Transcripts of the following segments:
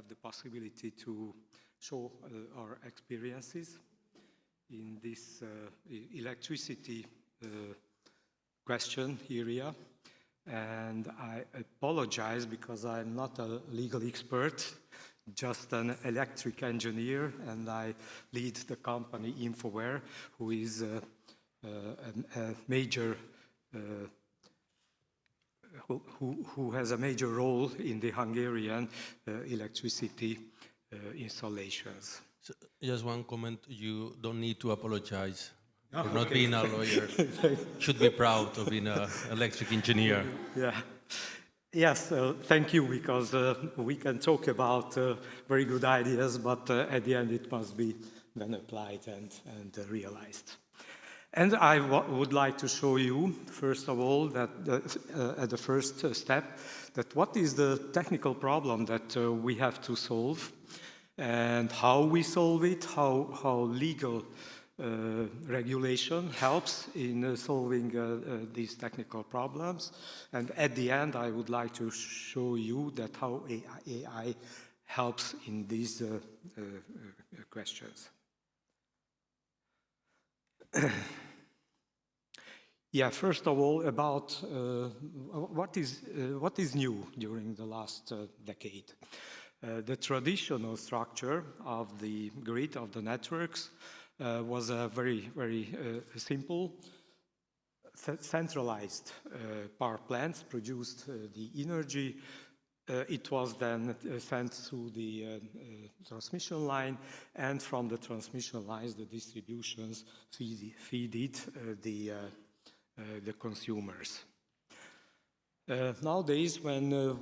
have the possibility to show our experiences in this electricity question area. And I apologize because I'm not a legal expert, just an electric engineer, and I lead the company Infoware, who is a major who has a major role in the Hungarian electricity installations. So just one comment, you don't need to apologize for not being a lawyer. Should be proud of being an electric engineer. Yeah. Yes, thank you, because we can talk about very good ideas, but at the end it must be then applied and realized. And I would like to show you, first of all, that at the first step, that what is the technical problem that we have to solve, and how we solve it, how legal regulation helps in solving these technical problems. And at the end, I would like to show you that how AI helps in these questions. Yeah, first of all, about what is new during the last decade. The traditional structure of the grid, of the networks, was a very simple, centralized power plants produced the energy. It was then sent through the transmission line, and from the transmission lines, the distributions feeded the consumers. Nowadays, when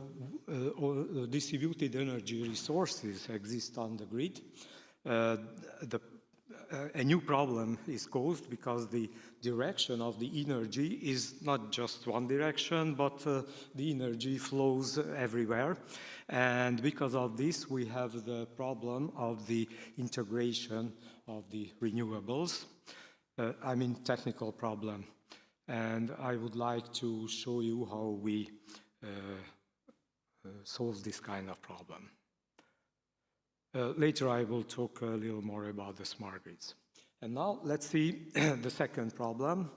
distributed energy resources exist on the grid, a new problem is caused, because the direction of the energy is not just one direction, but the energy flows everywhere. And because of this, we have the problem of the integration of the renewables. I mean, technical problem. And I would like to show you how we solve this kind of problem. Later I will talk a little more about the smart grids. And now let's see the second problem.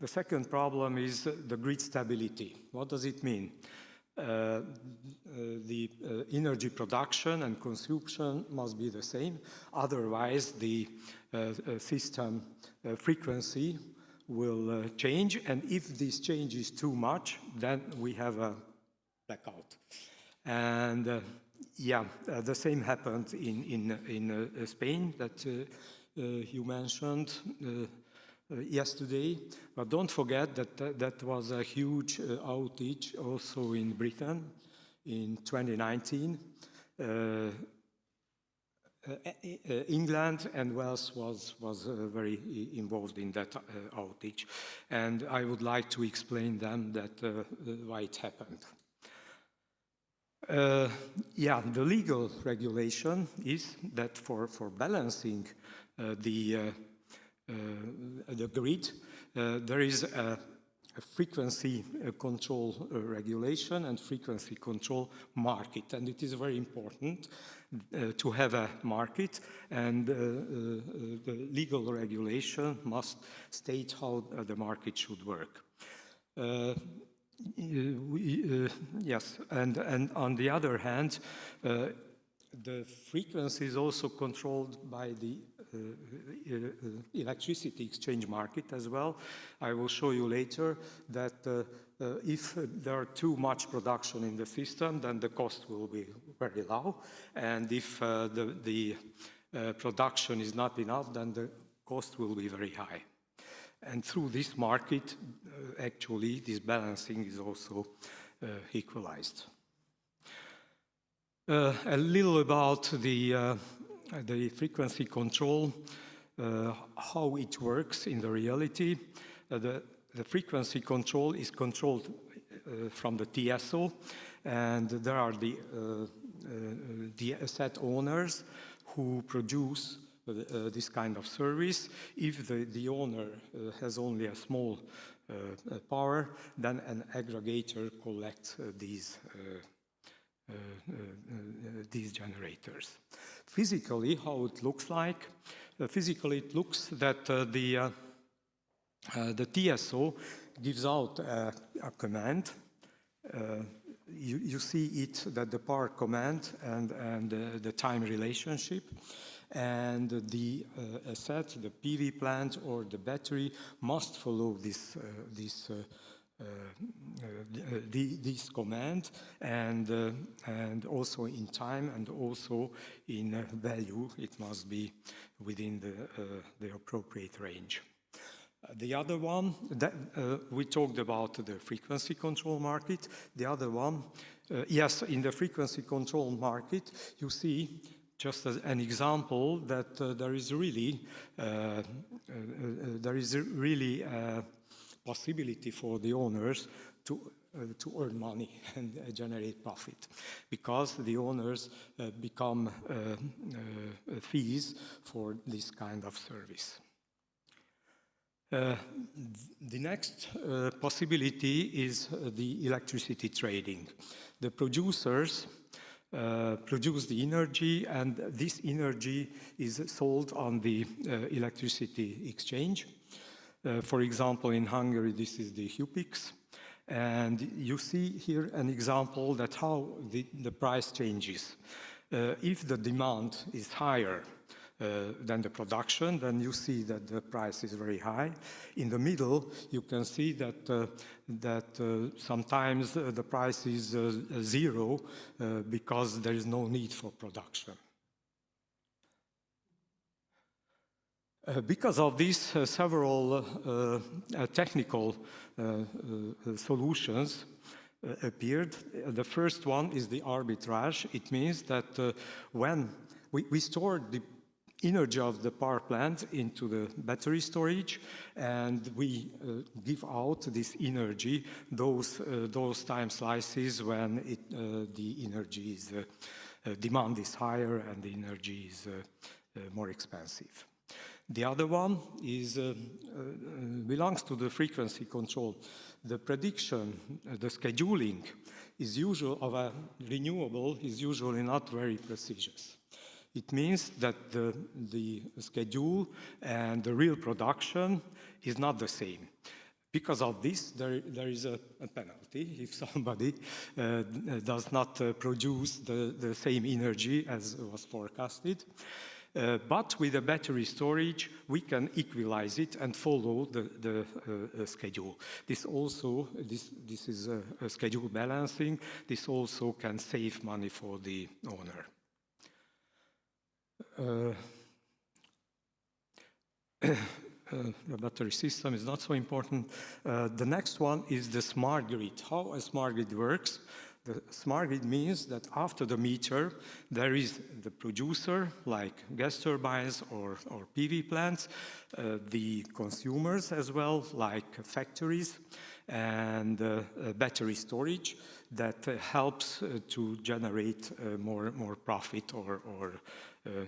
The second problem is the grid stability. What does it mean? The energy production and consumption must be the same. Otherwise, the system frequency will change, and if this changes too much, then we have a blackout. And yeah, the same happened in Spain that you mentioned yesterday. But don't forget that that was a huge outage also in Britain in 2019. England and Wales was very involved in that outage, and I would like to explain them that why it happened. Yeah, the legal regulation is that for balancing the grid, there is a frequency control regulation and frequency control market, and it is very important to have a market, and the legal regulation must state how the market should work. Yes, and on the other hand, the frequency is also controlled by the electricity exchange market as well. I will show you later that if there are too much production in the system, then the cost will be very low, and if the production is not enough, then the cost will be very high. And through this market, actually, this balancing is also equalized. A little about the frequency control, how it works in the reality. The frequency control is controlled from the TSO, and there are the asset owners who produce this kind of service. If the owner has only a small power, then an aggregator collects these generators. Physically, how it looks like? Physically, it looks that the TSO gives out a command. You see it, that the power command and the time relationship, and the asset, the PV plant or the battery must follow this command, and also in time and also in value, it must be within the appropriate range. The other one, that, we talked about the frequency control market. The other one, yes, in the frequency control market, you see, just as an example, that there is really a possibility for the owners to earn money and generate profit, because the owners become fees for this kind of service. The next possibility is the electricity trading. The producers produce the energy, and this energy is sold on the electricity exchange. For example, in Hungary, this is the HUPIX. And you see here an example that how the price changes. If the demand is higher than the production, then you see that the price is very high. In the middle, you can see that sometimes the price is zero because there is no need for production. Because of this, several technical solutions appeared. The first one is the arbitrage. It means that when we store the energy of the power plant into the battery storage, and we give out this energy those time slices when the energy is demand is higher and the energy is more expensive. The other one is belongs to the frequency control. The prediction, the scheduling is usual of a renewable is usually not very precise. It means that the schedule and the real production is not the same. Because of this, there is a penalty if somebody does not produce the same energy as was forecasted. But with the battery storage, we can equalize it and follow the schedule. This also, this is a schedule balancing. This also can save money for the owner. The battery system is not so important. The next one is the smart grid. How a smart grid works. The smart grid means that after the meter, there is the producer, like gas turbines or PV plants, the consumers as well, like factories, and battery storage that helps to generate more profit or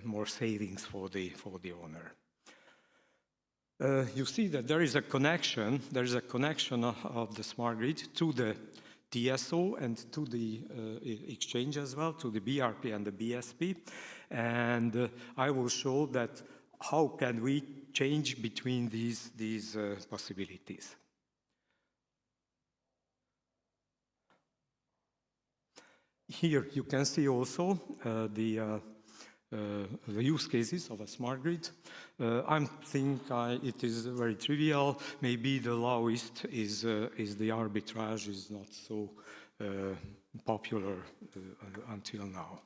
more savings for the owner. You see that there is a connection of the smart grid to the TSO and to the exchange as well, to the BRP and the BSP. And I will show that how can we change between these possibilities. Here you can see also the use cases of a smart grid. I think it is very trivial. Maybe the lowest is the arbitrage is not so popular until now.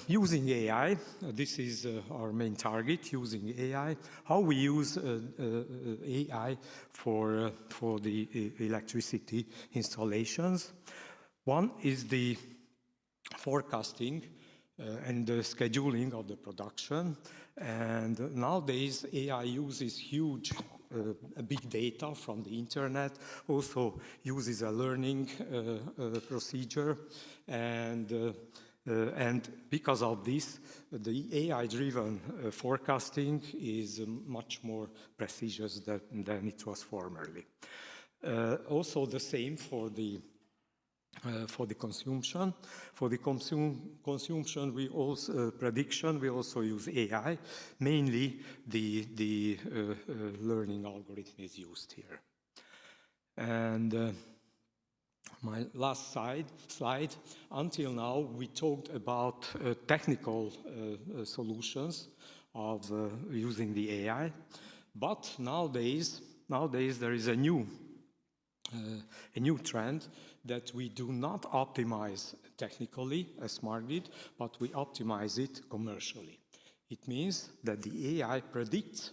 Using AI, this is our main target, using AI. How we use AI for the electricity installations. One is the forecasting and the scheduling of the production. And nowadays, AI uses huge big data from the internet, also uses a learning procedure. And because of this, the AI-driven forecasting is much more precise than it was formerly. Also the same for the for the consumption. For the consumption, we also prediction. We also use AI. Mainly, the learning algorithm is used here. And my last slide. Until now, we talked about technical solutions of using the AI, but nowadays there is a new trend that we do not optimize technically a smart grid, but we optimize it commercially. It means that the AI predicts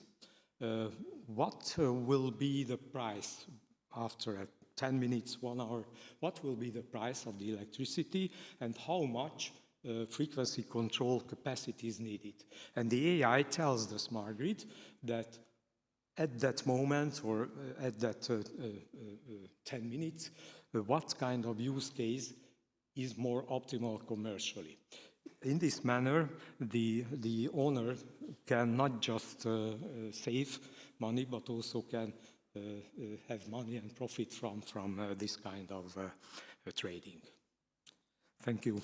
what will be the price after 10 minutes, 1 hour, what will be the price of the electricity and how much frequency control capacity is needed. And the AI tells the smart grid that at that moment or at that 10 minutes, what kind of use case is more optimal commercially. In this manner, the owner can not just save money, but also can have money and profit from this kind of trading. Thank you.